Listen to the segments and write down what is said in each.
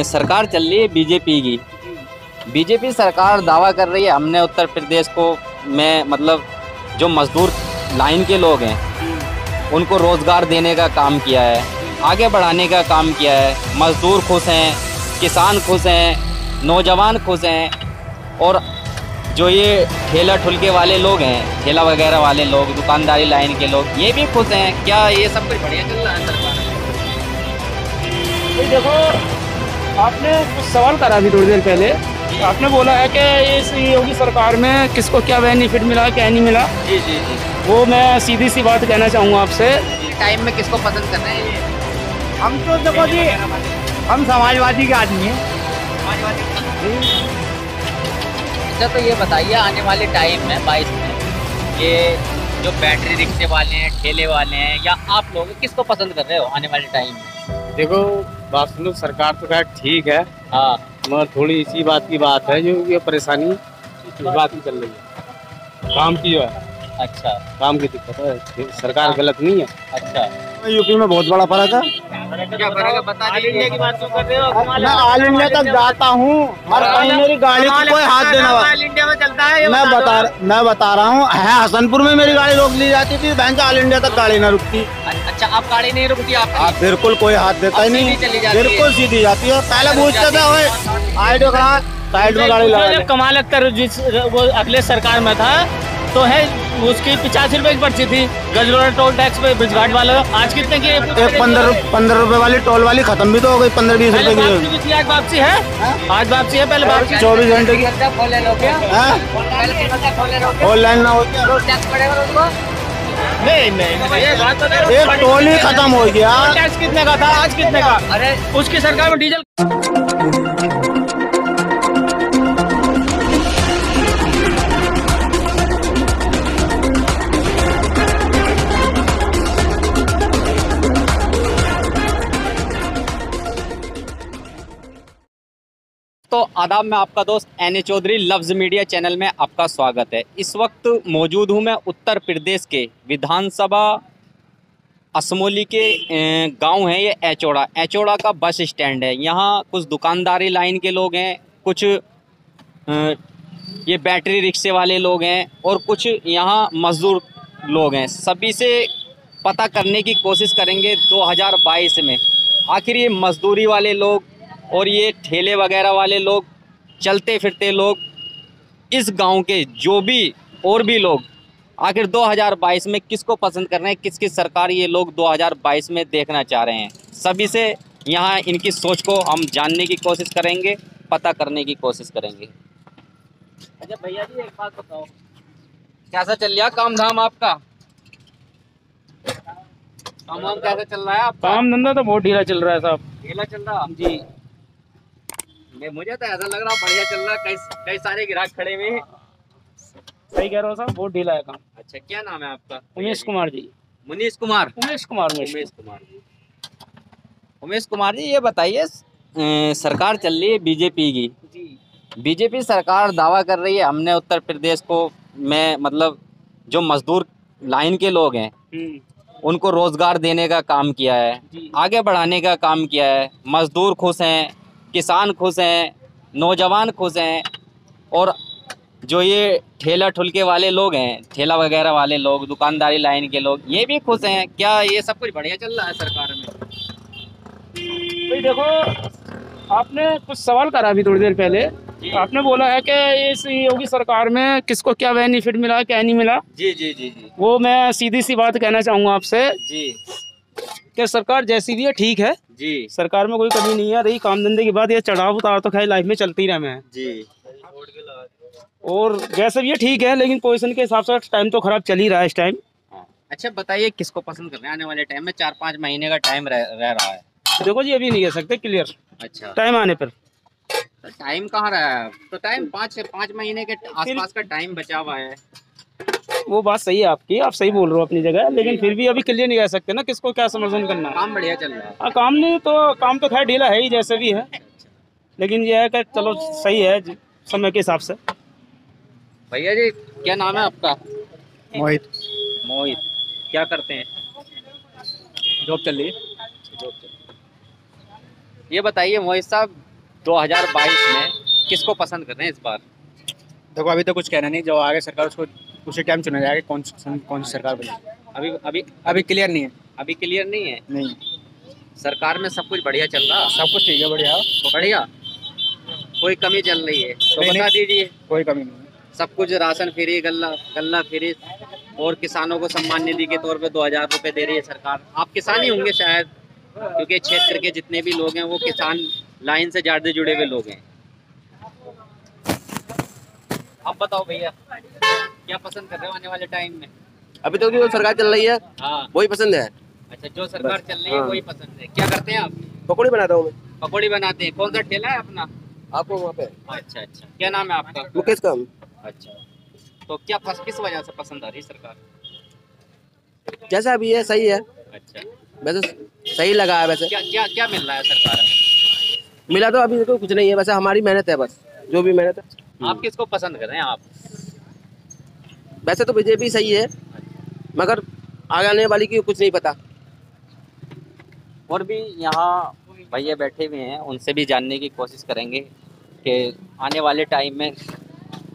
सरकार चल रही है बीजेपी की। बीजेपी सरकार दावा कर रही है हमने उत्तर प्रदेश को में मतलब जो मजदूर लाइन के लोग हैं उनको रोज़गार देने का काम किया है, आगे बढ़ाने का काम किया है। मजदूर खुश हैं, किसान खुश हैं, नौजवान खुश हैं और जो ये ठेला ठुलके वाले लोग हैं, ठेला वगैरह वाले लोग, दुकानदारी लाइन के लोग, ये भी खुश हैं। क्या ये सब कुछ बढ़िया चल रहा है सरकार में? देखो, आपने कुछ सवाल करा अभी थोड़ी देर पहले, आपने बोला है कि इस योगी सरकार में किसको क्या बेनिफिट मिला, क्या नहीं मिला। जी जी जी, वो मैं सीधी सी बात कहना चाहूँगा आपसे। टाइम में किसको पसंद करना है ये? हम तो देखो जी, हम समाजवादी के आदमी हैं। अच्छा, तो ये बताइए आने वाले टाइम में 22 में ये जो बैटरी रिक्शे वाले हैं, ठेले वाले हैं, या आप लोग किसको पसंद कर रहे हो आने वाले टाइम में? देखो बात सुनो, सरकार तो खैर ठीक है, हाँ, मगर थोड़ी इसी बात की बात है जो ये परेशानी इस बात की चल रही है, काम की जो है, अच्छा काम की दिक्कत है। सरकार गलत नहीं है। अच्छा, यूपी में बहुत बड़ा फर्क है। क्या फर्क है बता दीजिए। की बात कर रहे हो? मैं ऑल इंडिया तक जाता हूँ, हर कहीं मेरी गाड़ी को कोई हाथ देना ऑल इंडिया में चलता है। मैं बता रहा हूँ, है हसनपुर में मेरी गाड़ी रोक ली जाती थी, बैंक ऑल इंडिया तक गाड़ी ना रुकती। अच्छा, आप गाड़ी नहीं रुकती आप? बिल्कुल कोई हाथ देता ही नहीं, बिल्कुल सीधी जाती है। पहले पूछते थे आईडी करा, साइड में गाड़ी लगा। कमाल अख्तर जिस वो अगले सरकार में था तो है उसकी 85 रुपए की पर्ची थी गजरोड़ा टोल टैक्स पे ब्रिजघाट वाला। आज कितने की? 15 रुपए वाली टोल वाली खत्म भी तो हो गई, 15-20 रुपए की। आज वापसी है, आज वापसी है, पहले वापसी 24 घंटे की। ऑनलाइन ना होती नहीं, एक टोल ही खत्म हो गया। टैक्स कितने का था, आज कितने का? अरे उसकी सरकार में डीजल। तो आदाब, मैं आपका दोस्त एन ए चौधरी, लफ्ज़ मीडिया चैनल में आपका स्वागत है। इस वक्त मौजूद हूँ मैं उत्तर प्रदेश के विधानसभा असमोली के गांव है ये एचोड़ा। एचोड़ा का बस स्टैंड है। यहाँ कुछ दुकानदारी लाइन के लोग हैं, कुछ ये बैटरी रिक्शे वाले लोग हैं और कुछ यहाँ मज़दूर लोग हैं। सभी से पता करने की कोशिश करेंगे 2022 में आखिर ये मज़दूरी वाले लोग और ये ठेले वगैरह वाले लोग, चलते फिरते लोग, इस गांव के जो भी और भी लोग आखिर 2022 में किसको पसंद कर रहे हैं, किसकी सरकार ये लोग 2022 में देखना चाह रहे हैं। सभी से यहाँ इनकी सोच को हम जानने की कोशिश करेंगे, पता करने की कोशिश करेंगे। अच्छा भैया जी, एक बात बताओ, कैसा चल रहा काम धाम आपका? काम धाम कैसा चल रहा है आपका? काम धंधा तो बहुत ढीला चल रहा है साहब। ढीला चल रहा जी, मुझे तो ऐसा लग रहा बढ़िया चल रहा। कई सारे ग्राहक खड़े हुए हैं। सही कह रहे हो साहब, बहुत ढीला है काम। अच्छा, क्या नाम है आपका? उमेश कुमार जी। मुनीश कुमार। उमेश कुमार जी। उमेश कुमार जी, ये बताइए, सरकार चल रही है बीजेपी की। बीजेपी सरकार दावा कर रही है हमने उत्तर प्रदेश को में मतलब जो मजदूर लाइन के लोग हैं उनको रोजगार देने का काम किया है, आगे बढ़ाने का काम किया है। मजदूर खुश हैं, किसान खुश हैं, नौजवान खुश हैं और जो ये ठेला ठुलके वाले लोग हैं, ठेला वगैरह वाले लोग, दुकानदारी लाइन के लोग, ये भी खुश हैं। क्या ये सब कुछ बढ़िया चल रहा है सरकार में? भाई देखो, आपने कुछ सवाल करा अभी थोड़ी देर पहले, आपने बोला है कि इस योगी सरकार में किसको क्या बेनिफिट मिला, क्या नहीं मिला। जी जी जी जी, वो मैं सीधी सी बात कहना चाहूँगा आपसे जी कि सरकार जैसी भी है ठीक है, जी सरकार में कोई कमी नहीं है। रही काम धंधे की बात, ये चढ़ाव उतार तो खैर लाइफ में चलती रहे हैं जी, और जैसे भी ये ठीक है, लेकिन पोजीशन के हिसाब से टाइम तो खराब चल ही रहा है इस टाइम। अच्छा बताइए, किसको पसंद कर रहे हैं आने वाले टाइम में? 4-5 महीने का टाइम रह रहा है। देखो जी, अभी नहीं कह सकते क्लियर, अच्छा, टाइम आने पर। तो टाइम कहाँ रहा है? तो टाइम 5 महीने के आसपास का टाइम बचा हुआ है। वो बात सही है आपकी, आप सही बोल रहे हो अपनी जगह, लेकिन फिर भी अभी क्लियर नहीं कह सकते ना किसको क्या समर्थन करना है। काम बढ़िया चल रहा है। हाँ, काम तो खैर ढीला है ही जैसे भी है, लेकिन ये है कि चलो सही है समय के हिसाब से। भैया जी, क्या नाम है आपका? मोहित। मोहित, क्या करते हैं? जॉब चल रही है। ये बताइए मोहित साहब, 2022 में किसको पसंद कर रहे हैं इस बार? देखो अभी तो कुछ कहना नहीं, जो आगे सरकार उसको उसी टाइम चुना जाएगा कौन सी सरकार बने। अभी अभी अभी क्लियर नहीं है। अभी क्लियर नहीं है। नहीं, सरकार में सब कुछ बढ़िया चल रहा? सब कुछ ठीक है, बढ़िया बढ़िया, कोई कमी चल रही है तो नहीं, बता दीजिए। कोई कमी नहीं है। सब कुछ राशन फ्री, गल्ला फ्री, और किसानों को सम्मान निधि के तौर पे 2000 रुपए दे रही है सरकार। आप किसान ही होंगे शायद, क्योंकि क्षेत्र के जितने भी लोग हैं वो किसान लाइन से ज्यादा जुड़े हुए लोग हैं। आप बताओ भैया, क्या पसंद कर रहे हो आने वाले टाइम में? अभी तो जो सरकार चल रही है हाँ, वही पसंद है। अच्छा, जो सरकार चल रही है वही पसंद है। क्या करते हैं आप? पकौड़ी बनाता हूँ मैं। पकौड़ी बनाते हैं। कौन सा ठेला है अपना? आपको वहाँ पे अच्छा अच्छा, क्या नाम है आपका? मुकेश काम। अच्छा, तो क्या किस वजह से पसंद आ रही सरकार? जैसा अभी है सही है, अच्छा, वैसे सही लगा है। वैसे क्या क्या क्या मिल रहा है सरकार में? मिला तो अभी तो कुछ नहीं है, वैसे हमारी मेहनत है, बस जो भी मेहनत है। आप किसको पसंद कर रहे हैं आप? वैसे तो बीजेपी सही है, मगर आगे आने वाली की कुछ नहीं पता। और भी यहाँ भैया बैठे हुए हैं, उनसे भी जानने की कोशिश करेंगे कि आने वाले टाइम में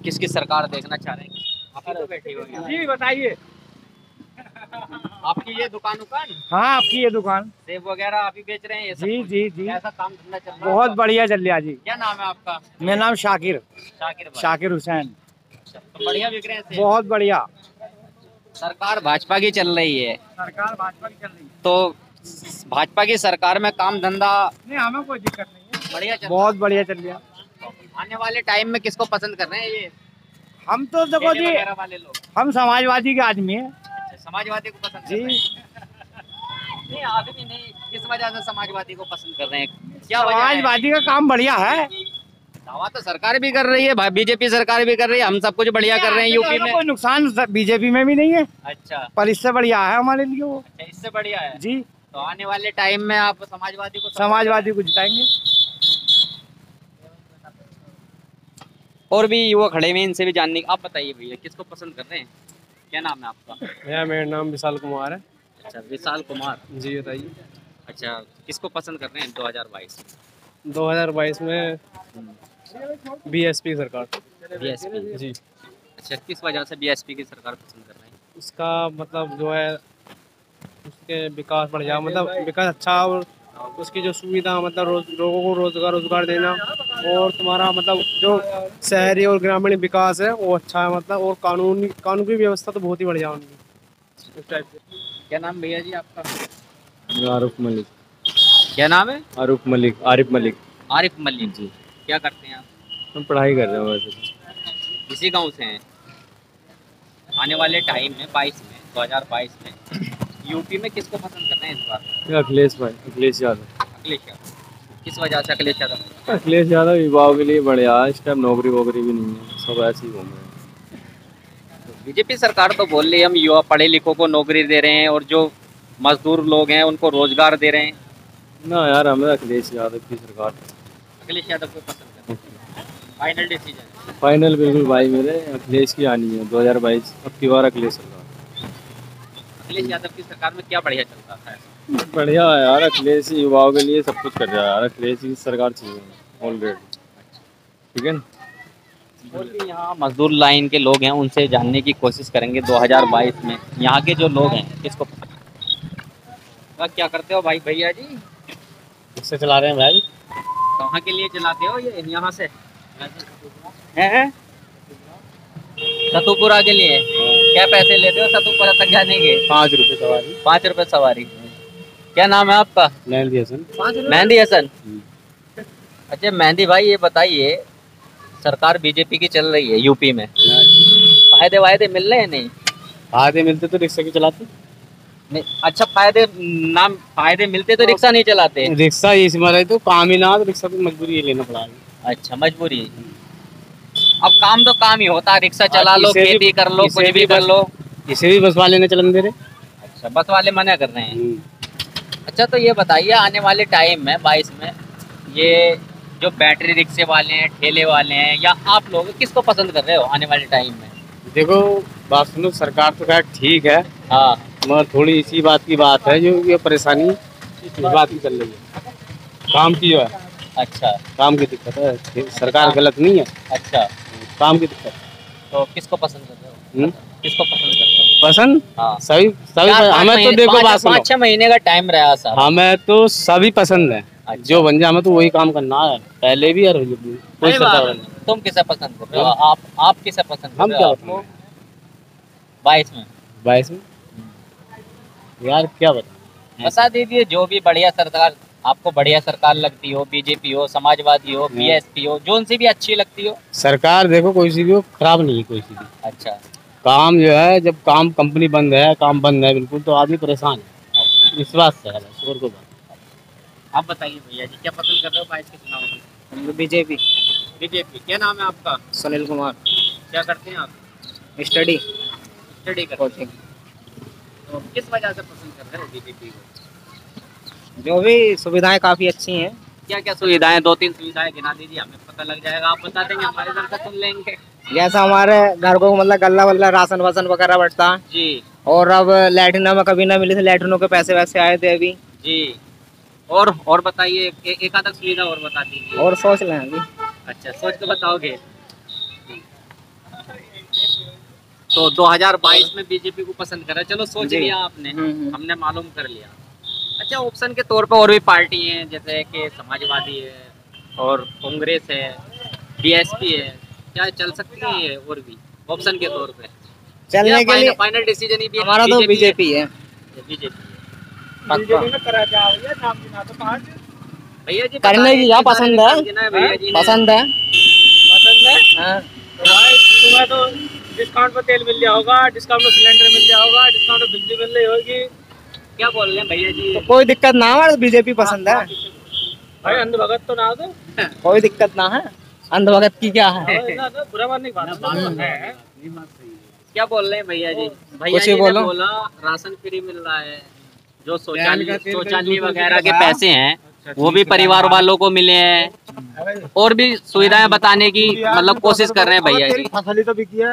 किसकी सरकार देखना चाह रहे हैं। आप ही तो बैठे हुए हैं। जी बताइए। आपकी ये दुकान हाँ, आपकी ये दुकान सेब वगैरह आप ही बेच रहे हैं? ये सब जी कुछ? जी जी, कैसा काम धंधा चल रहा है? बहुत बढ़िया चल रहा जी। क्या नाम है आपका? मेरा नाम शाकिर शाकिर हुसैन। अच्छा, तो बढ़िया बिक रहे हैं सेब? बहुत बढ़िया। सरकार भाजपा की चल रही है, सरकार भाजपा की चल रही है तो भाजपा की सरकार में काम धंधा नहीं, हमें कोई दिक्कत नहीं है, बढ़िया चल बहुत बढ़िया चल रहा। आने वाले टाइम में किसको पसंद कर रहे हैं ये हम तो देखो ठेले जी, वगैरह वाले लोग? हम समाजवादी के आदमी हैं अच्छा, समाजवादी को पसंद कर जी। रहे हैं? नहीं, आदमी नहीं, किस वजह से समाजवादी को पसंद कर रहे हैं? क्या वजह है? समाजवादी का काम बढ़िया है। दावा तो सरकार भी कर रही है, बीजेपी सरकार भी कर रही है, हम सब कुछ बढ़िया कर रहे हैं यूपी में। कोई नुकसान बीजेपी में भी नहीं है, अच्छा, पर इससे बढ़िया है हमारे लिए वो। अच्छा, इससे बढ़िया है जी, तो आने वाले टाइम में आप समाजवादी को समाजवादी को जिताएंगे। और भी युवा खड़े हुए हैं, इनसे भी जानने। आप बताइए भैया, किसको पसंद कर रहे हैं? क्या नाम है आपका? भैया मेरा नाम विशाल कुमार है। अच्छा, विशाल कुमार जी बताइए। अच्छा, किसको पसंद कर रहे हैं 2022? 2022 में बीएसपी सरकार। बीएसपी जी, अच्छा, किस वजह से बीएसपी की सरकार पसंद कर रहे हैं? उसका मतलब जो है उसके विकास बढ़ जाए, मतलब विकास अच्छा, और उसकी जो सुविधा मतलब लोगों को रोजगार देना, और तुम्हारा मतलब जो शहरी और ग्रामीण विकास है वो अच्छा है, मतलब और कानून की व्यवस्था तो बहुत ही बढ़िया उनकी उस टाइप से। क्या नाम भैया जी आपका? आरिफ मलिक। क्या नाम है? आरिफ मलिक। आरिफ मलिक जी। क्या करते हैं आप? हम पढ़ाई कर रहे हैं वैसे। इसी गांव से हैं। आने वाले टाइम में 2022 में यूपी में किसको पसंद कर रहे हैं इस बार? अखिलेश यादव। अखिलेश यादव। किस वजह से अखिलेश यादव? अखिलेश यादव युवाओं के लिए बढ़िया है, इस टाइम नौकरी वोकरी भी नहीं है, सब ऐसे ही घूम रहे हैं। बीजेपी सरकार तो बोल रही है हम युवा पढ़े लिखों को नौकरी दे रहे हैं और जो मजदूर लोग हैं उनको रोजगार दे रहे हैं। ना यार, हमें अखिलेश यादव की सरकार। अखिलेश यादव को पसंद करते हैं। Final decision? फाइनल बिल्कुल भाई मेरे, अखिलेश की आनी है 2022, अब की बार अखिलेश सरकार। अखिलेश यादव की सरकार में क्या बढ़िया चल रहा है? बढ़िया है यार, अखिलेश ही युवाओं के लिए सब कुछ कर रहा है यार, अखिलेश की सरकार चाहिए ऑलरेडी। ठीक है ना। और भी यहाँ मजदूर लाइन के लोग हैं, उनसे जानने की कोशिश करेंगे 2022 में यहाँ के जो लोग हैं किसको पसंद। क्या करते हो भाई भैया जी? किससे चला रहे हैं भाई? कहाँ के लिए चलाते हो ये यहाँ से? हैं? सतुपुरा के लिए। क्या पैसे लेते हो सतुपुरा तक जाने के? 5 रुपये सवारी। 5 रुपये सवारी। क्या नाम है आपका? मेहंदी हसन। मेहंदी हसन। अच्छा मेहंदी भाई, ये बताइए, सरकार बीजेपी की चल रही है यूपी में, फायदे वायदे मिल रहे हैं? नहीं फायदे मिलते तो रिक्शा की चलाते नहीं। अच्छा, फायदे मिलते तो रिक्शा नहीं चलाते? रिक्शा ये हमारा तो काम ही ना, तो रिक्शा तो मजबूरी ये लेना पड़ा। अच्छा, मजबूरी। अब काम तो काम ही होता है, रिक्शा चला लो, खेती कर लो, कुछ भी कर लो। इसे भी बस वाले ने चलन दे रहे। अच्छा, बस वाले मना कर रहे हैं। अच्छा, तो ये बताइए आने वाले टाइम में 22 में ये जो बैटरी रिक्शे वाले हैं, ठेले वाले हैं, या आप लोग किसको पसंद कर रहे हो आने वाले टाइम में? देखो बात सुनो, सरकार तो खैर ठीक है, हाँ, मगर थोड़ी इसी बात की बात है जो ये परेशानी इस बात की चल रही है। काम की जो है, अच्छा काम की दिक्कत है, सरकार गलत नहीं है, अच्छा, काम की दिक्कत। तो किसको पसंद कर रहे हो? हम्म? किसको पसंद करते हो? पसंद हाँ सभी सभी, हमें तो देखो बात सुनो, 5-6 महीने का टाइम रहा सर। हमें तो सभी पसंद है, अच्छा। जो बन जाए हमें तो वही काम करना है, पहले भी और अभी भी। कोई सही सरकार बात है। नहीं। तुम किसे पसंद कर रहे हो? आप किसे पसंद कर हम रहे क्या हो? बताएं 22 में 22 में यार क्या बताएं। बता दीजिए, जो भी बढ़िया सरकार आपको बढ़िया सरकार लगती हो, बीजेपी हो, समाजवादी हो, बीएसपी हो, जो उनसे भी अच्छी लगती हो। सरकार देखो कोई सी भी हो, खराब नहीं है कोई सी भी। अच्छा, काम जो है, जब काम कंपनी बंद है, काम बंद है बिल्कुल, तो आदमी परेशान है, इस बात से है और को बात। आप बताइए भैया जी, क्या पसंद कर रहे हो 22 के चुनाव में? बीजेपी। बीजेपी। क्या नाम है आपका? सुनील कुमार। क्या करते हैं आप? स्टडी। स्टडी करते हैं। तो किस वजह से पसंद कर रहे हो बीजेपी को? जो भी सुविधाएं काफी अच्छी हैं। क्या क्या सुविधाएं? 2-3 सुविधाएं गिना दीजिए, हमें पता लग जाएगा। आप बता देंगे, हमारे घर का सुन लेंगे। जैसा हमारे घर को मतलब गल्ला वल्ला राशन वासन वगैरह बढ़ता है। जी और अब लैट्रिनों में कभी ना मिले थे, लैट्रिनों के पैसे वैसे आए थे अभी। जी। और बताइए, एक आधा सुविधा और बता दीजिए। और सोच लें अभी। अच्छा, सोच के बताओगे। तो 2022 में बीजेपी को पसंद करा, चलो सोच जी। लिया आपने, हम्म। हमने मालूम कर लिया। अच्छा, ऑप्शन के तौर पे और भी पार्टी हैं, जैसे कि समाजवादी है और कांग्रेस है, बीएसपी है, क्या चल सकती है ये और भी ऑप्शन के तौर पे? चलने के लिए फाइनल डिसीजन ही हमारा तो बीजेपी है। बीजेपी पक्का। भैया जी करने की क्या पसंद है? भैया जी ने। पसंद है। पसंद है हाँ। भाई, तुम्हें तो डिस्काउंट पे तेल मिल जाएगा, डिस्काउंट पे सिलेंडर मिल जाएगा, डिस्काउंट पे बिजली मिल रही होगी। क्या बोल रहे हैं भैया जी? तो कोई दिक्कत ना है, हमारा तो बीजेपी पसंद है। भाई अंधभगत तो ना दो। कोई दिक्कत ना है, अंधभगत की क्या है। ना दो, बुरा मान नहीं है। क्या बोल रहे हैं भैया जी? भैया कुछ ही जी ने बोलो। बोला राशन फ्री मिल रहा है, जो शौचालय वगैरह के पैसे हैं वो भी परिवार वालों को मिले हैं, और भी सुविधाएं बताने की मतलब कोशिश कर रहे हैं भैया जी। फसली तो बिकी है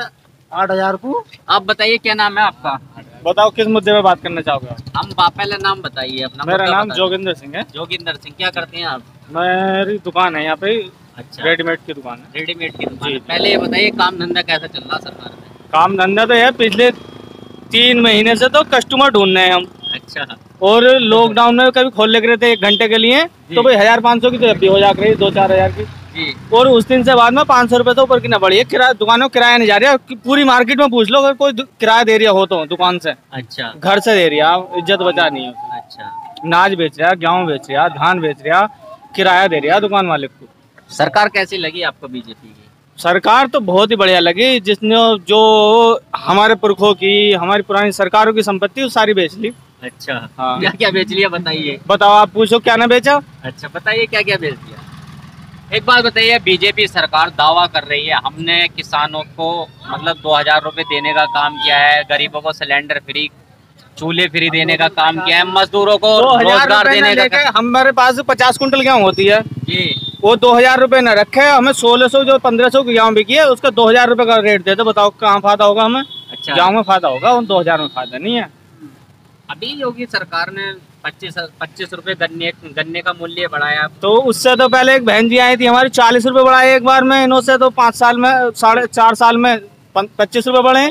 8,000 को। आप बताइए, क्या नाम है आपका? बताओ किस मुद्दे पे बात करना चाहोगे? हम पहले नाम बताइए अपना। मेरा मुद्दा नाम बता जोगिंदर सिंह है। दीजिए। जोगिंदर सिंह। क्या करते हैं आप? मेरी दुकान है यहाँ पे, अच्छा, रेडीमेड की दुकान है। रेडीमेड की दुकान है। पहले ये बताइए, काम धंधा कैसा चल रहा सरकार में? काम धंधा तो है, पिछले 3 महीने से तो कस्टमर ढूंढ रहे हैं हम। अच्छा और लॉकडाउन में कभी खोल लेके रहते 1 घंटे के लिए, तो भाई 1,500 की तो अभी हो जा रही है, 2-4 हज़ार की। जी। और उस दिन से बाद में 500 रुपए तो ऊपर की ना बढ़ी है। किराया दुकानों किराया नहीं जा रही है, पूरी मार्केट में पूछ लो, अगर कोई किराया दे रहा हो तो दुकान से, अच्छा घर से दे रहा, इज्जत बचा नहीं है उसे। अच्छा। नाज बेच रहा, गेहूँ बेच रहा, धान बेच रहा, किराया दे रहा दुकान वाले को। सरकार कैसी लगी आपको बीजेपी की? सरकार तो बहुत ही बढ़िया लगी, जिसने जो हमारे पुरखों की, हमारी पुरानी सरकारों की संपत्ति वो सारी बेच ली। अच्छा हाँ। क्या क्या बेच लिया बताइए? बताओ, आप पूछो क्या ना बेचा। अच्छा बताइए, क्या क्या बेच दिया? एक बात बताइए, बीजेपी सरकार दावा कर रही है हमने किसानों को मतलब 2,000 रुपए देने का काम किया है, गरीबों को सिलेंडर फ्री, चूल्हे फ्री देने का काम किया है, मजदूरों को 2,000 रोजगार रुपए देने का। हमारे पास 50 कुंटल गेहूँ होती है, जी। वो 2,000 रुपए न रखे, हमें 1,600 जो 1,500 की गेहूँ बिकी है उसका 2,000 रुपए का रेट दे दो। बताओ कहाँ फायदा होगा हमें? अच्छा, गेहूँ में फायदा होगा, उन 2,000 में फायदा नहीं है। अभी योगी सरकार ने 25 रुपए गन्ने का मूल्य बढ़ाया। तो उससे तो पहले एक बहन जी आई थी हमारी, 40 रुपए बढ़ाए एक बार में, इन्होंने तो 5 साल में 4.5 साल में 25 रुपए बढ़े।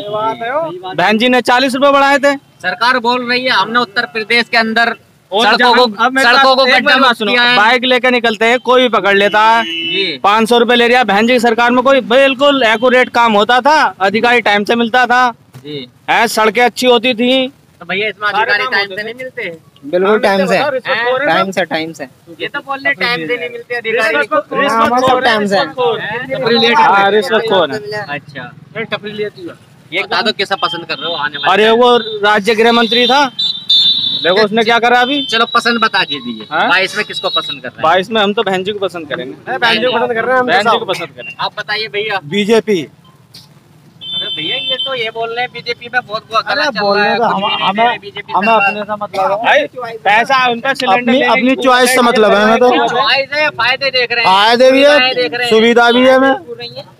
बहन जी ने 40 रुपए बढ़ाए थे। सरकार बोल रही है हमने उत्तर प्रदेश के अंदर और सड़कों को गड्ढा मुक्त सुनो, किया है। बाइक लेकर निकलते हैं, कोई भी पकड़ लेता है, जी 500 रुपए ले रहा है। बहन जी की सरकार में कोई बिल्कुल एक्यूरेट काम होता था, अधिकारी टाइम से मिलता था, जी। सड़कें अच्छी होती थी। तो भैया इसमें अधिकारी टाइम से नहीं मिलते? बिल्कुल टाइम से, टाइम से। ये तो बोल रहे टाइम से नहीं मिलते अधिकारी को। सब टाइम से। हाँ, रिश्वतखोर है। अच्छा, ये बता दो किसे पसंद कर रहे हो आने वाले? अरे वो राज्य गृह मंत्री था, देखो उसने क्या करा अभी। चलो पसंद बता दीजिए, हाँ? 22 में किसको पसंद कर रहे हैं? 22 में हम तो बहन जी को पसंद करेंगे। बहन जी को पसंद कर रहे हैं, बहन जी को पसंद करेंगे। आप बताइए भैया। बीजेपी। अरे भैया ये तो ये बोल रहे हैं बीजेपी में बहुत गलत चल रहा है, कुछ भी नहीं दे रहे बीजेपी हमें सरकार। अपने से मतलब है भाई पैसा उनका सिलेंडर अपनी चॉइस से मतलब है, हमें तो चॉइस है, फायदे देख रहे हैं, फायदे भी सुविधाएं देख रहे है, हैं। सुविधा भी है। मैं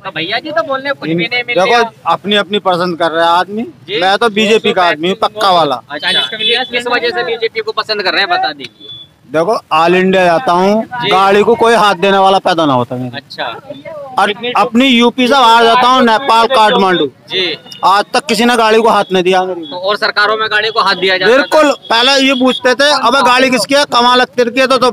तो भैया जी तो बोल रहे हैं कुछ भी नहीं मिल देखो रहा। अपनी अपनी पसंद कर रहा है आदमी। जी। मैं तो बीजेपी का आदमी हूँ, पक्का वाला। अच्छा, किस वजह से बीजेपी को पसंद कर रहे हैं बता दीजिए। देखो ऑल इंडिया जाता हूँ, गाड़ी को कोई हाथ देने वाला पैदा ना होता मेरे। अच्छा और अपनी यूपी से बाहर जाता हूँ, नेपाल, काठमांडू, जी, आज तक किसी ने गाड़ी को हाथ नहीं दिया मेरी। तो और सरकारों में गाड़ी को हाथ दिया जाता बिल्कुल, पहले ये पूछते थे अबे गाड़ी किसकी है, कमाल अख्तर की है तो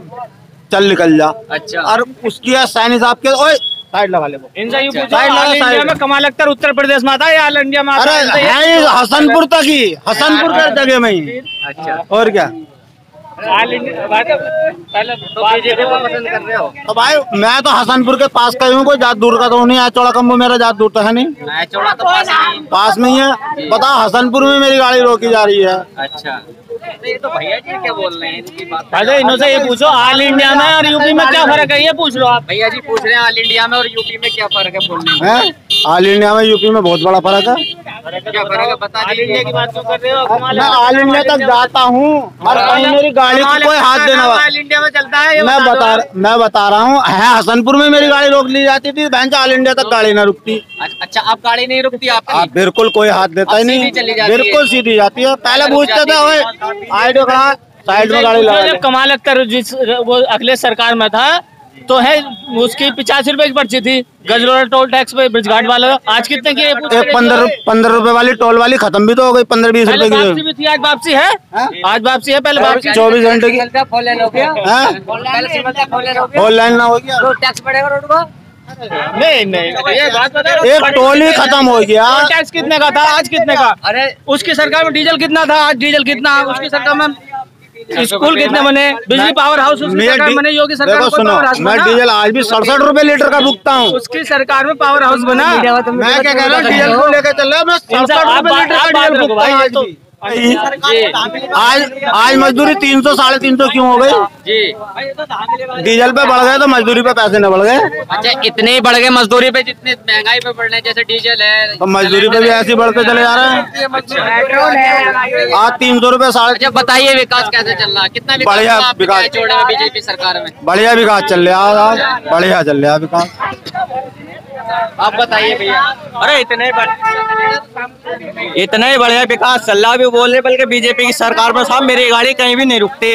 चल निकल जा। अच्छा। और उसकी है सैनी साहब के, ओए साइड लगा ले। इनसे यूं पूछो, साइड लगा, ऑल इंडिया साइड। में कमाल अख्तर उत्तर प्रदेश में आता है या ऑल इंडिया में आता अरे है? है ही हसनपुर तक ही, हसनपुर के जगह में ही। अच्छा, और क्या, ऑल इंडिया पहले तो बीजेपी को पसंद कर रहे हो? तो भाई मैं तो हसनपुर के पास का ही हूँ, कोई ज्यादा दूर का तो नहीं है। चौड़ा कम्बो मेरा ज्यादा दूर तो है नहीं, मैं चौड़ा तो पास नहीं। पास में ही है। बताओ हसनपुर में मेरी गाड़ी रोकी जा रही है। अच्छा, तो ये तो भैया जी क्या बोल रहे हैं, इनकी बात अरे इनसे ये पूछो ऑल इंडिया में और यूपी में क्या फर्क है, ये पूछ लो आप। भैया जी पूछ रहे हैं ऑल इंडिया में और यूपी में क्या फर्क है बोलने में? है ऑल इंडिया में यूपी में बहुत बड़ा फर्क है। क्या फर्क है बता ऑल इंडिया की दीजिए। बात क्यों कर रहे हो? मैं ऑल इंडिया तक जाता हूँ और कहीं मेरी गाड़ी को कोई हाथ देने वाला। ऑल इंडिया में चलता है ये मैं बता रहा हूँ, है हसनपुर में मेरी गाड़ी रोक ली जाती थी, बहन ऑल इंडिया तक गाड़ी ना रुकती। अच्छा, आप गाड़ी नहीं रुकती आपकी? आप बिल्कुल कोई हाथ देता ही अब नहीं, सीधी चली जाती है। बिल्कुल सीधी जाती है। पहले पूछते थे ओए आइडियो खड़ा, साइड में गाड़ी लगा ले। जब कमाल अख्तर जिस वो अगले सरकार में था तो है उसकी 85 रुपए की पर्ची थी, गजरोला टोल टैक्स पे ब्रिजघाट वाला। आज कितने की है? 15 रुपए वाली टोल वाली खत्म भी तो हो गई, 15-20 पहले रुपए वापसी की। भी थी, आज वापसी है। आज वापसी है, पहले वापसी 24 घंटे की। ऑनलाइन ना हो गया, टैक्स बढ़ेगा रोड को? नहीं नहीं ये बात बताओ। एक टोल ही खत्म हो गया। टोल टैक्स कितने का था, आज कितने का? अरे उसकी सरकार में डीजल कितना था, आज डीजल कितना? उसकी सरकार में स्कूल कितने बने, बिजली पावर हाउस उसकी सरकार में बने, योगी सरकार देखो में सुनो, पावर हाउस मैं बना। डीजल आज भी 67 रुपए लीटर का भुगता हूँ। उसकी सरकार में पावर हाउस बना। मैं क्या कह रहा हूँ, डीजल को लेकर चल रहा हूँ, मैं 67 रुपए लीटर का डीजल भुगता हूँ आज भी। आज मजदूरी 300 350 क्यों हो गई? जी, डीजल पे बढ़ गए तो मजदूरी पे पैसे न बढ़ गए। अच्छा इतने ही बढ़ गए मजदूरी पे जितने महंगाई पे बढ़ रहे हैं, जैसे डीजल है तो मजदूरी पे भी ऐसे ही बढ़ते चले जा रहे हैं। पेट्रोल है। आज 300 रुपए अच्छा बताइए विकास कैसे चल रहा है, कितना विकास बढ़िया हुआ आपके विकास। छोड़े में बीजेपी सरकार में? बढ़िया विकास चल रहा है, आज बढ़िया चल रहा है विकास। आप बताइए भैया। अरे इतने ही बढ़िया विकास चल रहा, भी बोल रहे बल्कि बीजेपी की सरकार में साहब मेरी गाड़ी कहीं भी नहीं रुकती।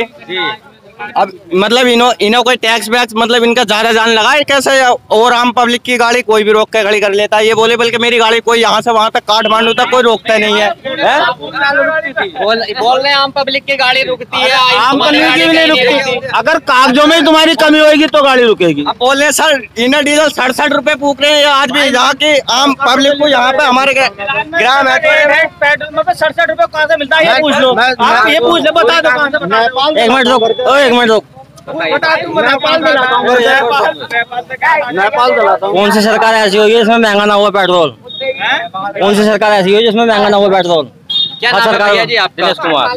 अब मतलब इन्हों कोई टैक्स वैक्स मतलब इनका ज्यादा जान लगा है कैसे, और आम पब्लिक की गाड़ी कोई भी रोक के खड़ी कर लेता है। ये बोले बल्कि मेरी गाड़ी कोई यहाँ से वहाँ तक काठमांडू तक कोई रोकता नहीं है, बोल रहे हैं आम पब्लिक की गाड़ी रुकती है, आम पब्लिक की भी नहीं रुकती। अगर कागजों में ही तुम्हारी कमी होगी तो गाड़ी रुकेगी। अब बोल रहे सर इन्हें डीजल 67 रुपए फूक रहे हैं आज भी, यहाँ की आम पब्लिक को यहाँ पे हमारे ग्राम है पेट्रोल में 67 रुपए कहाँ से मिलता है, ये पूछ लो। आप ये पूछ लो, बता दो कहाँ से बता दो। एक मिनट रुक, एक मिनट रुक। नेपाल चलाता हूँ। कौन सी सरकार ऐसी होगी जिसमें महंगा ना हुआ पेट्रोल? कौन सी सरकार ऐसी होगी जिसमें महंगा ना हुआ पेट्रोल? क्या हाँ, नाम है सरकार भैया जी आपका? दिनेश कुमार।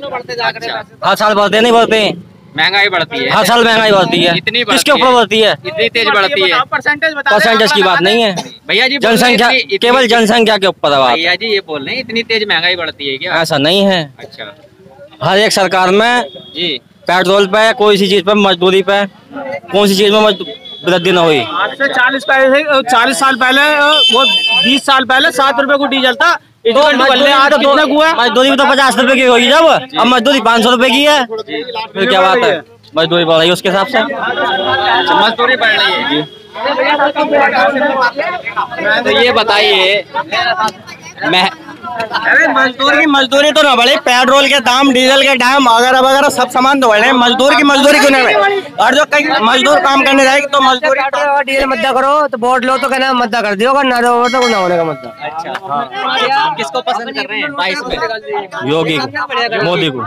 अच्छा, हर साल बढ़ते नहीं बढ़ते, महंगाई बढ़ती है, हर साल महंगाई बढ़ती है। इतनी बढ़ती किसके ऊपर है? बढ़ती है? इतनी तेज बढ़ती है परसेंटेज की बात नहीं है भैया जी, बोल रहे हैं जनसंख्या, इतनी- केवल जनसंख्या के ऊपर है बात। भैया जी ये बोल रहे हैं इतनी तेज महंगाई बढ़ती है क्या? ऐसा नहीं है, अच्छा हर एक सरकार में जी, पेट्रोल पे कोई सी चीज पे मजदूरी पे कौन सी चीज में वृद्धि न हुई। आज से 40 साल पहले वो 20 साल पहले 7 रुपए को डीजल था। तो मजदूरी भी तो 50 रुपए की होगी, जब अब मजदूरी 500 रुपए की है, फिर क्या बात है? मजदूरी बढ़ रही है उसके हिसाब से। मजदूरी बढ़ रही है। तो ये बताइए मैं अरे मजदूरी तो ना बढ़े, पेट्रोल के दाम, डीजल के दाम वगैरह वगैरह सब सामान तो बढ़ रहे हैं, मजदूर की मजदूरी क्यों नहीं बढ़े? और जो कहीं मजदूर काम करने जाएगी तो मजदूरी डीजल मद्दा करो तो वोट लो तो कहना मद्दा कर दियो, ना दो वोट तो ना होने का मद्दा। अच्छा किसको पसंद कर रहे हैं 22 में? योगी को, मोदी को।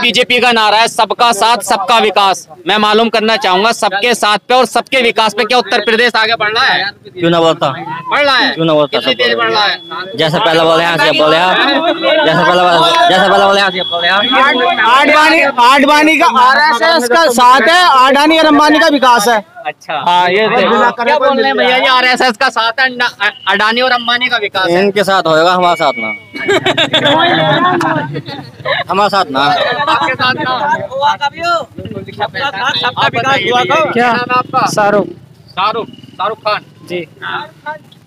बीजेपी का नारा है सबका साथ सबका विकास। मैं मालूम करना चाहूंगा सबके साथ पे और सबके विकास पे क्या उत्तर प्रदेश आगे बढ़ रहा है? क्यों ना बोलता, बढ़ रहा है, क्यों ना बोलता? कितनी तेज बढ़ रहा है? जैसे पहले बोले यहाँ से बोले यहाँ, जैसे पहले बोले यहाँ से बोले यहाँ। आडवाणी का आरएसएस का साथ है, अडानी और अंबानी का विकास है। अच्छा हाँ ये क्या बोल रहे हैं भैया जी? आरएसएस का साथ है, अडानी और अंबानी का विकास है। इनके साथ होएगा, हमारे साथ ना। हमारे साथ ना। आपके साथ क्या? आपका शाहरुख शाहरुख खान जी।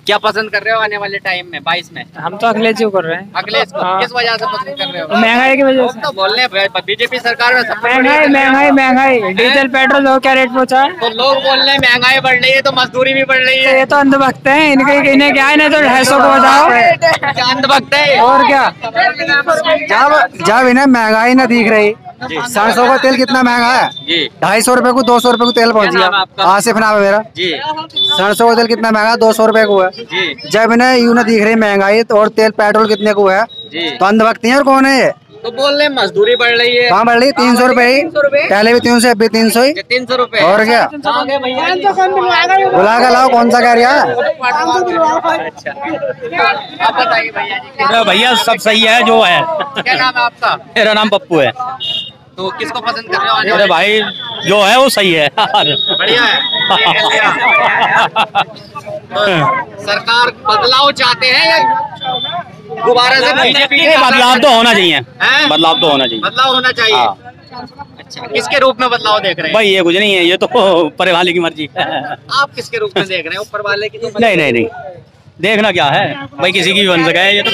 क्या पसंद कर रहे हो आने वाले टाइम में 22 में? हम तो अखिलेश जी को कर रहे हैं। अखिलेश को किस वजह से पसंद कर रहे हो? महंगाई की वजह से। तो बोल रहे हैं बीजेपी सरकार में सब महंगाई डीजल पेट्रोल हो क्या रेट पहुँचा है। तो लोग बोल रहे हैं महंगाई बढ़ रही है तो मजदूरी भी बढ़ रही है। ये तो अंधभक्त हैं, इन्हें क्या है, नहीं तो 250 को बताओ। अंधभक्त है और क्या, जब इन्हें महंगाई ना दिख रही, 700 का तेल कितना महंगा है जी। 250 रुपए को 200 रुपए को तेल पहुंच क्या नाम है आपका? गया। आसिफ नाम है मेरा जी 700 का तेल कितना महंगा 200 रुपए को है। जी जब इन्हें यूं ना दिख रही महंगाई तो और तेल पेट्रोल कितने को है जी। तो अंधभक्ति है और कौन है ये? तो बोल रहे हैं मजदूरी बढ़ रही है। कहाँ बढ़ रही? 300 रुपए ही, पहले भी 300 अभी 300 ही। 300 रुपए और क्या कहाँ गए भैया? बुला के लाओ, कौन सा कह रहा है? अच्छा आप बताइए भैया जी। भैया सब सही है जो है। क्या नाम है आपका? मेरा नाम पप्पू है। तो किसको पसंद कर रहे हो आने अरे वाले? भाई जो है वो सही है। बढ़िया है। तो सरकार बदलाव चाहते हैं या दोबारा से बीजेपी? बदलाव तो होना चाहिए, हैं? बदलाव तो होना चाहिए। बदलाव होना चाहिए। अच्छा किसके रूप में बदलाव देख रहे हैं? भाई ये कुछ नहीं है, ये तो ऊपर वाले की मर्जी। आप किसके रूप में देख रहे हैं? ऊपर वाले की तो नहीं देखना क्या है भाई, किसी की भी बन सके ये तो।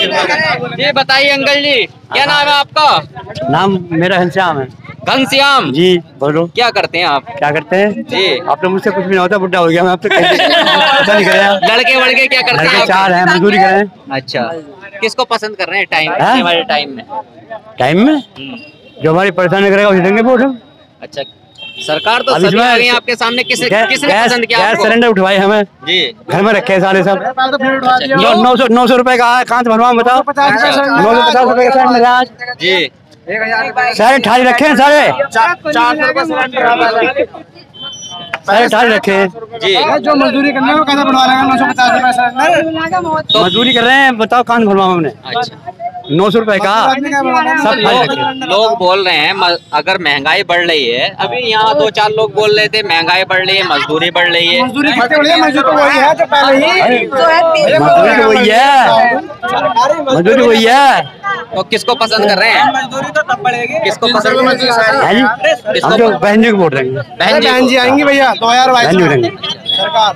ये बताइए अंकल जी क्या नाम है आपका? नाम मेरा घनश्याम है। घनश्याम जी बोलो। क्या करते हैं आप? क्या करते हैं जी आपने मुझसे कुछ भी नहीं होता, बुढ़ा हो गया मैं आपसे पता नहीं गया। लड़के वड़के क्या करते हैं? 4 है, मजदूरी कर रहे हैं। अच्छा किसको पसंद कर रहे हैं टाइम हाँ? आने वाले टाइम में? टाइम में जो हमारी परेशानी करेगा उसे देंगे वोट हम। अच्छा सरकार तो अभी सभी इसमें आ गई आपके सामने, किसने पसंद किया गैस आपको? सिलेंडर उठवाए हमें, जी घर में रखे हैं सारे सब। 900 रुपए का है, कहाँ से भरवाऊं बताओ? 950 रुपए का सिलेंडर आज जी सारे थाली रखे हैं, सारे 400 थाली रखे हैं। जी जो मजदूरी करना है वो कैसे बढ़वा लेंगे 950 रुपए? तो मजदूरी कर रहे हैं, बताओ कहाँ से भरवाऊं हमने? अच्छा 900 रुपए का सब थाली रखे हैं। लोग बोल रहे हैं अगर महंगाई बढ़ रही है, अभी यहाँ 2-4 लोग बोल रहे थे महंगाई बढ़ रही है, मजदूरी बढ़ रही है। मजदूरी तो वही है जो पहले ही। मजदूरी तो वही है, मजदूरी वही है। तो किसको पसंद कर रहे हैं? मजदूरी तो तब बढ़ेगी किसको पसंद कर रहे हैं? है जी, हम जो बहन जी को वोट देंगे। बहन जी आएंगी भैया 2022 बहन जी को देंगे। सरकार।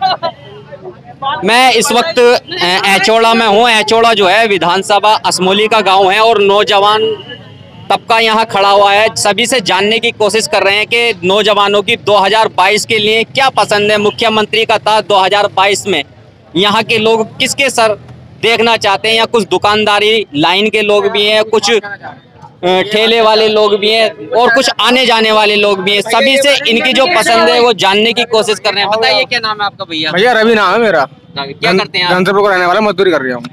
मैं इस वक्त एचोड़ा में हूँ। एचोड़ा जो है विधानसभा असमोली का गांव है और नौजवान तबका यहाँ खड़ा हुआ है। सभी से जानने की कोशिश कर रहे हैं कि नौजवानों की 2022 के लिए क्या पसंद है। मुख्यमंत्री का था 2022 में यहाँ के लोग किसके सर देखना चाहते हैं। या कुछ दुकानदारी लाइन के लोग भी हैं, कुछ ठेले वाले लोग भी हैं और कुछ आने जाने वाले लोग भी हैं। सभी से इनकी जो पसंद है वो जानने की कोशिश कर रहे हैं। बताइए क्या नाम है आपका भैया? भैया रवि नाम है मेरा। क्या करते हैं आप? घनश्यामपुर को रहने वाला, मजदूरी कर रहा हूँ।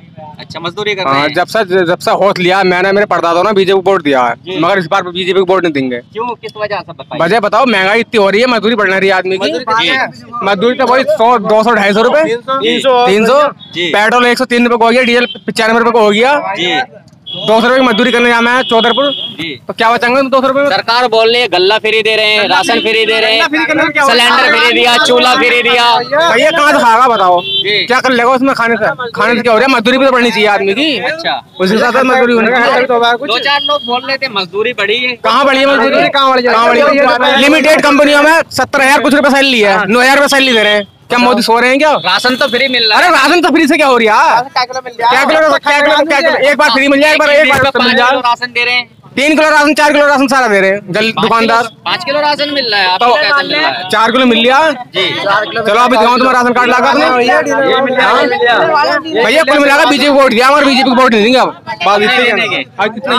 अच्छा मजदूरी कर रहे हैं। जब से होश लिया मैंने, मेरे परदादा ने बीजेपी को वोट दिया है, मगर इस बार बीजेपी को वोट नहीं देंगे। क्यों, किस वजह से बताइए? वजह बताओ, महंगाई इतनी हो रही है, मजदूरी बढ़ रही है आदमी की। मजदूरी तो वही 100, 200, 250 रुपए, 300। पेट्रोल 103 रुपए को हो गया, डीजल 95 रुपए को हो गया। 200 रुपए की मजदूरी करने जाना है चौधरपुर, तो क्या बचाएंगे 200 रुपए में? सरकार बोल रही है गल्ला फ्री दे रहे हैं, राशन फ्री दे रहे हैं, सिलेंडर फ्री दिया, चूल्हा फ्री दिया। भैया कहाँ से खाएगा बताओ, क्या कर लेगा उसमें? खाने से क्या हो रहा है? मजदूरी भी तो बढ़नी चाहिए आदमी की। अच्छा उस हिसाब से मजदूरी होनी चाहिए। 2-4 लोग बोल रहे थे मजदूरी बढ़ी है। कहाँ बढ़ी है मजदूरी? कहाँ बढ़ी? लिमिटेड कंपनियों में 70,000 कुछ रुपए सैलरी है, 9,000 रुपए सैलरी दे रहे हैं। क्या मोदी सो रहे हैं क्या? राशन तो फ्री मिल रहा अरे राशन तो फ्री से क्या हो रही है? क्या किलो एक बार फ्री मिल जाए, एक बार मिल जाए। राशन दे रहे हैं, 3 किलो राशन, 4 किलो राशन सारा दे रहे हैं दुकानदार। 5 किलो राशन मिल रहा है, आपको कैसे मिल रहा है? 4 किलो मिल लिया जी। चलो अभी दिखाओ तुम्हारा राशन कार्ड लगा भैया। कुल मिलाकर बीजेपी को वोट दिया, हमारे बीजेपी को वोट नहीं देंगे। अब बात इतनी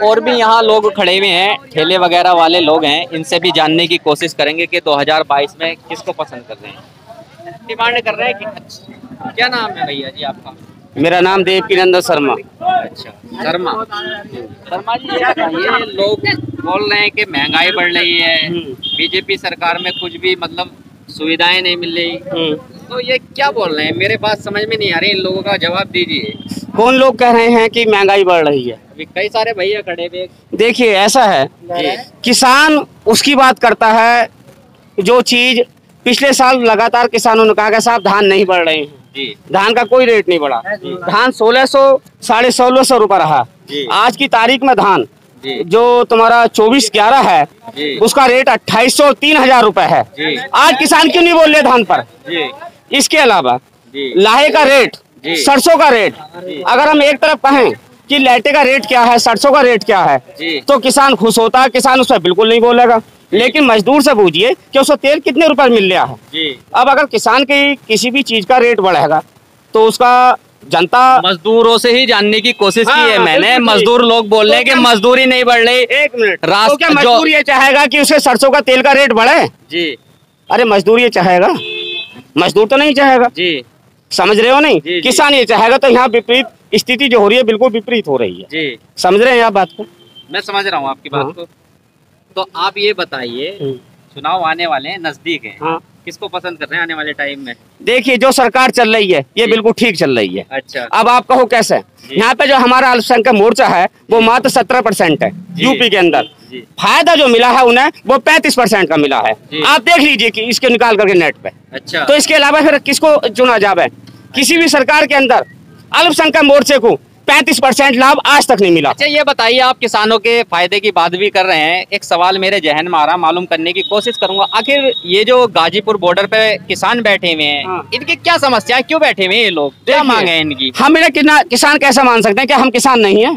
और भी यहाँ लोग खड़े हुए हैं, ठेले वगैरह वाले लोग हैं, इनसे भी जानने की कोशिश करेंगे कि 2022 में किसको पसंद कर रहे हैं, डिमांड कर रहे हैं कि क्या नाम है भैया जी आपका? मेरा नाम देवकीनंदन शर्मा। अच्छा शर्मा जी, ये बताइए लोग बोल रहे हैं कि महंगाई बढ़ रही है, बीजेपी सरकार में कुछ भी मतलब सुविधाएं नहीं मिल रही, तो ये क्या बोल रहे हैं? मेरे बात समझ में नहीं आ रही, इन लोगों का जवाब दीजिए। कौन लोग कह रहे हैं कि महंगाई बढ़ रही है? अभी कई सारे भैया खड़े हुए। देखिए ऐसा है, किसान उसकी बात करता है जो चीज पिछले साल लगातार किसानों ने कहा कि साहब धान नहीं बढ़ रहे हैं जी, धान का कोई रेट नहीं बढ़ा। धान 1600, 1650 रुपए रहा। आज की तारीख में धान जो तुम्हारा 24/11 है उसका रेट 2800 3,000 रुपए है। आज किसान क्यों नहीं बोल रहे धान पर? इसके अलावा लाहे का रेट, सरसों का रेट, अगर हम एक तरफ कहें कि लाटे का रेट क्या है, सरसों का रेट क्या है, तो किसान खुश होता है, किसान उस पर बिल्कुल नहीं बोलेगा। लेकिन मजदूर से पूछिए कि उसको तेल कितने रुपए मिल रहा है। अब अगर किसान की किसी भी चीज का रेट बढ़ेगा तो उसका जनता मजदूरों से ही जानने की कोशिश की है मैंने। मजदूर लोग बोल रहे हैं कि मजदूरी नहीं बढ़ रही। एक मिनट, तो क्या मजदूर ये चाहेगा कि उसके सरसों का तेल का रेट बढ़े? जी, अरे मजदूर ये चाहेगा? मजदूर तो नहीं चाहेगा। जी, समझ रहे हो नहीं? जी, किसान ये चाहेगा। तो यहाँ विपरीत स्थिति जो हो रही है बिल्कुल विपरीत हो रही है। जी, समझ रहे हैं आप बात को? मैं समझ रहा हूँ आपकी बात को। तो आप ये बताइए, चुनाव आने वाले हैं, नजदीक हैं, हाँ। किसको पसंद कर रहे हैं आने वाले टाइम में? देखिए, जो सरकार चल रही है ये बिल्कुल ठीक चल रही है। अच्छा, अब आप कहो कैसे? यहाँ पे जो हमारा अल्पसंख्यक मोर्चा है वो मात्र 17% है यूपी के अंदर। फायदा जो मिला है उन्हें वो 35% का मिला है। आप देख लीजिए कि इसके निकाल करके नेट पे। अच्छा, तो इसके अलावा फिर किसको चुना जावे? किसी भी सरकार के अंदर अल्पसंख्यक मोर्चे को 35% लाभ आज तक नहीं मिला। अच्छा, ये बताइए, आप किसानों के फायदे की बात भी कर रहे हैं, एक सवाल मेरे जहन में आ रहा, मालूम करने की कोशिश करूंगा। आखिर ये जो गाजीपुर बॉर्डर पे किसान बैठे हुए हैं, हाँ। इनकी क्या समस्या है? क्यों बैठे हुए हैं ये लोग? क्या मांग है इनकी? हम इन्हें किसान कैसे मान सकते हैं? क्या हम किसान नहीं है?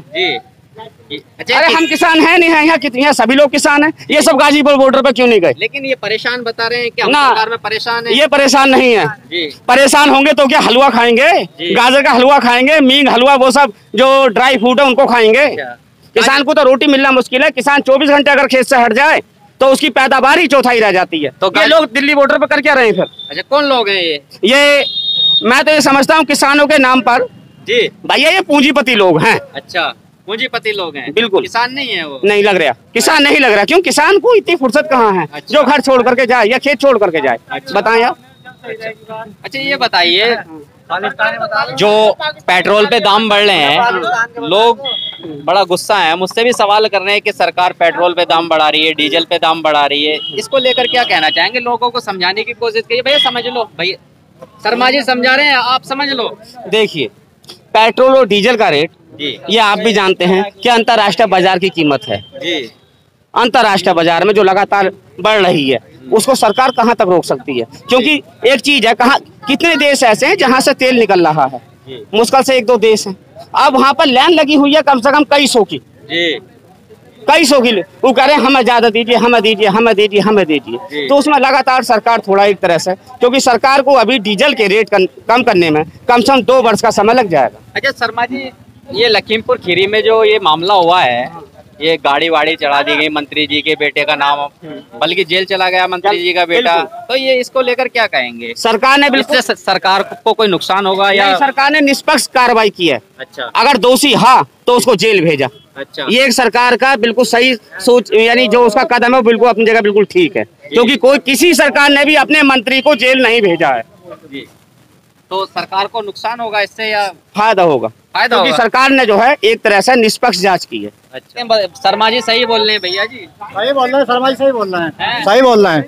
जी, अच्छा, अरे हम किसान हैं नहीं है? यहाँ सभी लोग किसान हैं। ये सब गाजीपुर बॉर्डर पे क्यों नहीं गए? लेकिन ये परेशान बता रहे हैं कि हम ना, सरकार में परेशान है। ये परेशान नहीं है। जी, परेशान होंगे तो क्या हलवा खाएंगे? गाजर का हलवा खाएंगे, मींग हलवा, वो सब जो ड्राई फ्रूट है उनको खाएंगे। किसान को तो रोटी मिलना मुश्किल है। किसान 24 घंटे अगर खेत से हट जाए तो उसकी पैदावार ही चौथाई रह जाती है। तो ये लोग दिल्ली बॉर्डर पर कर क्या रहे हैं फिर? अच्छा, कौन लोग हैं ये मैं तो ये समझता हूँ किसानों के नाम पर जी भैया ये पूंजीपति लोग हैं। अच्छा, पूंजीपति लोग हैं, बिल्कुल। किसान नहीं है वो? नहीं लग रहा, किसान नहीं लग रहा। क्यों? किसान को इतनी फुर्सत कहाँ है जो घर छोड़ करके जाए या खेत छोड़ करके जाए? बताएं आप। अच्छा, ये बताइए, जो पेट्रोल पे दाम बढ़ रहे हैं, लोग बड़ा गुस्सा है, मुझसे भी सवाल कर रहे हैं कि सरकार पेट्रोल पे दाम बढ़ा रही है, डीजल पे दाम बढ़ा रही है, इसको लेकर क्या कहना चाहेंगे? लोगों को समझाने की कोशिश कीजिए। भैया समझ लो, भैया शर्मा जी समझा रहे हैं, आप समझ लो। देखिए, पेट्रोल और डीजल का रेट ये आप भी जानते हैं कि अंतर्राष्ट्रीय बाजार की कीमत है जी। अंतर्राष्ट्रीय बाजार में जो लगातार बढ़ रही है उसको सरकार कहां तक रोक सकती है? क्योंकि एक चीज है, कहां कितने देश ऐसे हैं जहां से तेल निकल रहा है, मुश्किल से 1-2 देश हैं। अब वहां पर लाइन लगी हुई है कम से कम कई सौ की, वो कह रहे हैं हमें ज्यादा दीजिए, हमें दीजिए, हमें दीजिए, हमें दीजिए। तो उसमें लगातार सरकार थोड़ा एक तरह से, क्योंकि सरकार को अभी डीजल के रेट कम करने में कम से कम 2 वर्ष का समय लग जाएगा। अच्छा शर्मा जी, ये लखीमपुर खीरी में जो ये मामला हुआ है, ये गाड़ी वाड़ी चढ़ा दी गई, मंत्री जी के बेटे का नाम, बल्कि जेल चला गया मंत्री जी का बेटा, तो ये इसको लेकर क्या कहेंगे? सरकार ने बिल्कुल, सरकार को कोई नुकसान होगा या? सरकार ने निष्पक्ष कार्रवाई की है। अच्छा, अगर दोषी हाँ तो उसको जेल भेजा। अच्छा, ये एक सरकार का बिल्कुल सही सोच, यानी जो उसका कदम है बिल्कुल अपनी जगह बिल्कुल ठीक है, क्योंकि कोई किसी सरकार ने भी अपने मंत्री को जेल नहीं भेजा है। जी। तो सरकार को नुकसान होगा इससे या फायदा होगा? फायदा क्योंकि होगा। सरकार ने जो है एक तरह से निष्पक्ष जांच की है। अच्छा, शर्मा जी सही बोल रहे हैं भैया जी? सही बोल रहे हैं, शर्मा जी सही बोल रहे हैं, हैं? सही बोल रहे हैं,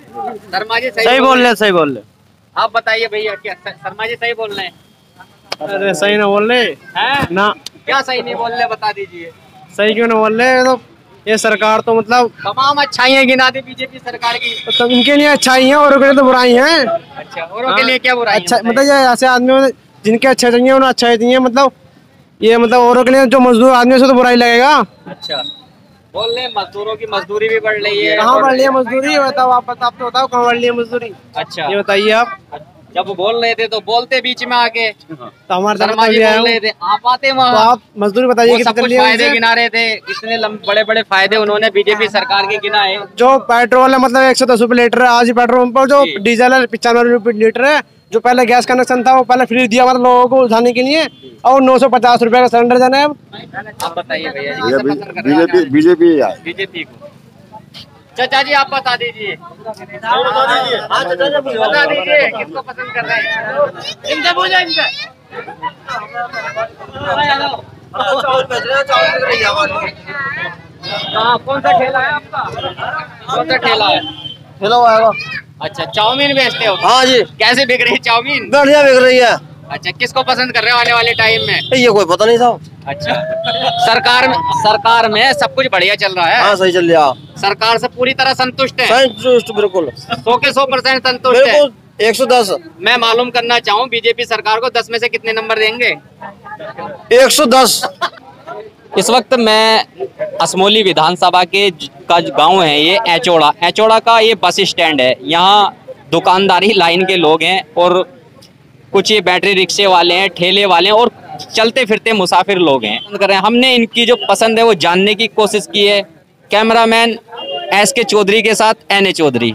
शर्मा जी सही बोल रहे हैं, सही बोल रहे हैं। आप बताइए भैया, क्या शर्मा जी सही बोल रहे हैं? अरे सही ना बोल रहे हैं? ना, क्या सही नहीं बोल रहे, बता दीजिए। सही क्यों ना बोल रहे? तो ये सरकार तो मतलब तमाम अच्छाइयाँ गिना दी बीजेपी सरकार की। तो इनके लिए अच्छाई है और तो बुराई है। अच्छा, औरों के लिए क्या बुराई? अच्छा, मतलब ये ऐसे आदमी जिनके अच्छे चाहिए उन्हें अच्छाई चाहिए, मतलब ये मतलब औरों के लिए जो मजदूर आदमी से तो बुराई लगेगा। अच्छा, बोल रहे हैं मजदूरों की मजदूरी भी बढ़ रही है। कहाँ बढ़ रही है मजदूरी? बताओ आप तो बताओ कहाँ बढ़ रही है मजदूरी? अच्छा, ये बताइए आप। जब बोल रहे थे तो बोलते बीच में आके, तो हमारे शर्मा जी बोल रहे थे, आप आते तो वहाँ, आप मजदूरी बताइए वो कितनी सब चल कुछ रही है फायदे उनसे? गिना रहे थे, इतने बड़े बड़े फायदे उन्होंने बीजेपी सरकार के गिनाए। जो पेट्रोल है मतलब 110 रुपए लीटर है आज ही पेट्रोल पंप पर, जो जी। डीजल है 95 रुपए लीटर है, जो पहले गैस कनेक्शन था वो पहले फ्री दिया हुआ था लोगों को उठाने के लिए, और 950 रुपए का सिलेंडर जाना है। आप बताइए भैया जी, किसे पसंद कर रहे हैं? बीजेपी को। चाचा जी आप बता दीजिए, बता दीजिए किसको पसंद कर रहे हैं? इनसे पूछो, इनसे। हाँ, कौन सा ठेला है आपका? कौन सा ठेला है? हेलो आएगा। अच्छा, चाउमीन बेचते हो? हाँ जी, कैसे बिक रही है चाउमीन? बढ़िया बिक रही है। अच्छा, किसको पसंद कर रहे हो आने वाले टाइम में? ये कोई पता नहीं साहब। अच्छा, सरकार में सब कुछ बढ़िया चल रहा है। हाँ सही चल रहा। सरकार से पूरी तरह संतुष्ट है? संतुष्ट, बिल्कुल 100 के 100% संतुष्ट है। 110। मैं मालूम करना चाहूँ बीजेपी सरकार को 10 में से कितने नंबर देंगे? 110। इस वक्त मैं असमोली विधानसभा के का गांव है ये एचोड़ा का ये बस स्टैंड है। यहाँ दुकानदारी लाइन के लोग हैं और कुछ ये बैटरी रिक्शे वाले हैं, ठेले वाले हैं और चलते फिरते मुसाफिर लोग हैं। हमने इनकी जो पसंद है वो जानने की कोशिश की है। कैमरामैन SK चौधरी के साथ NA चौधरी।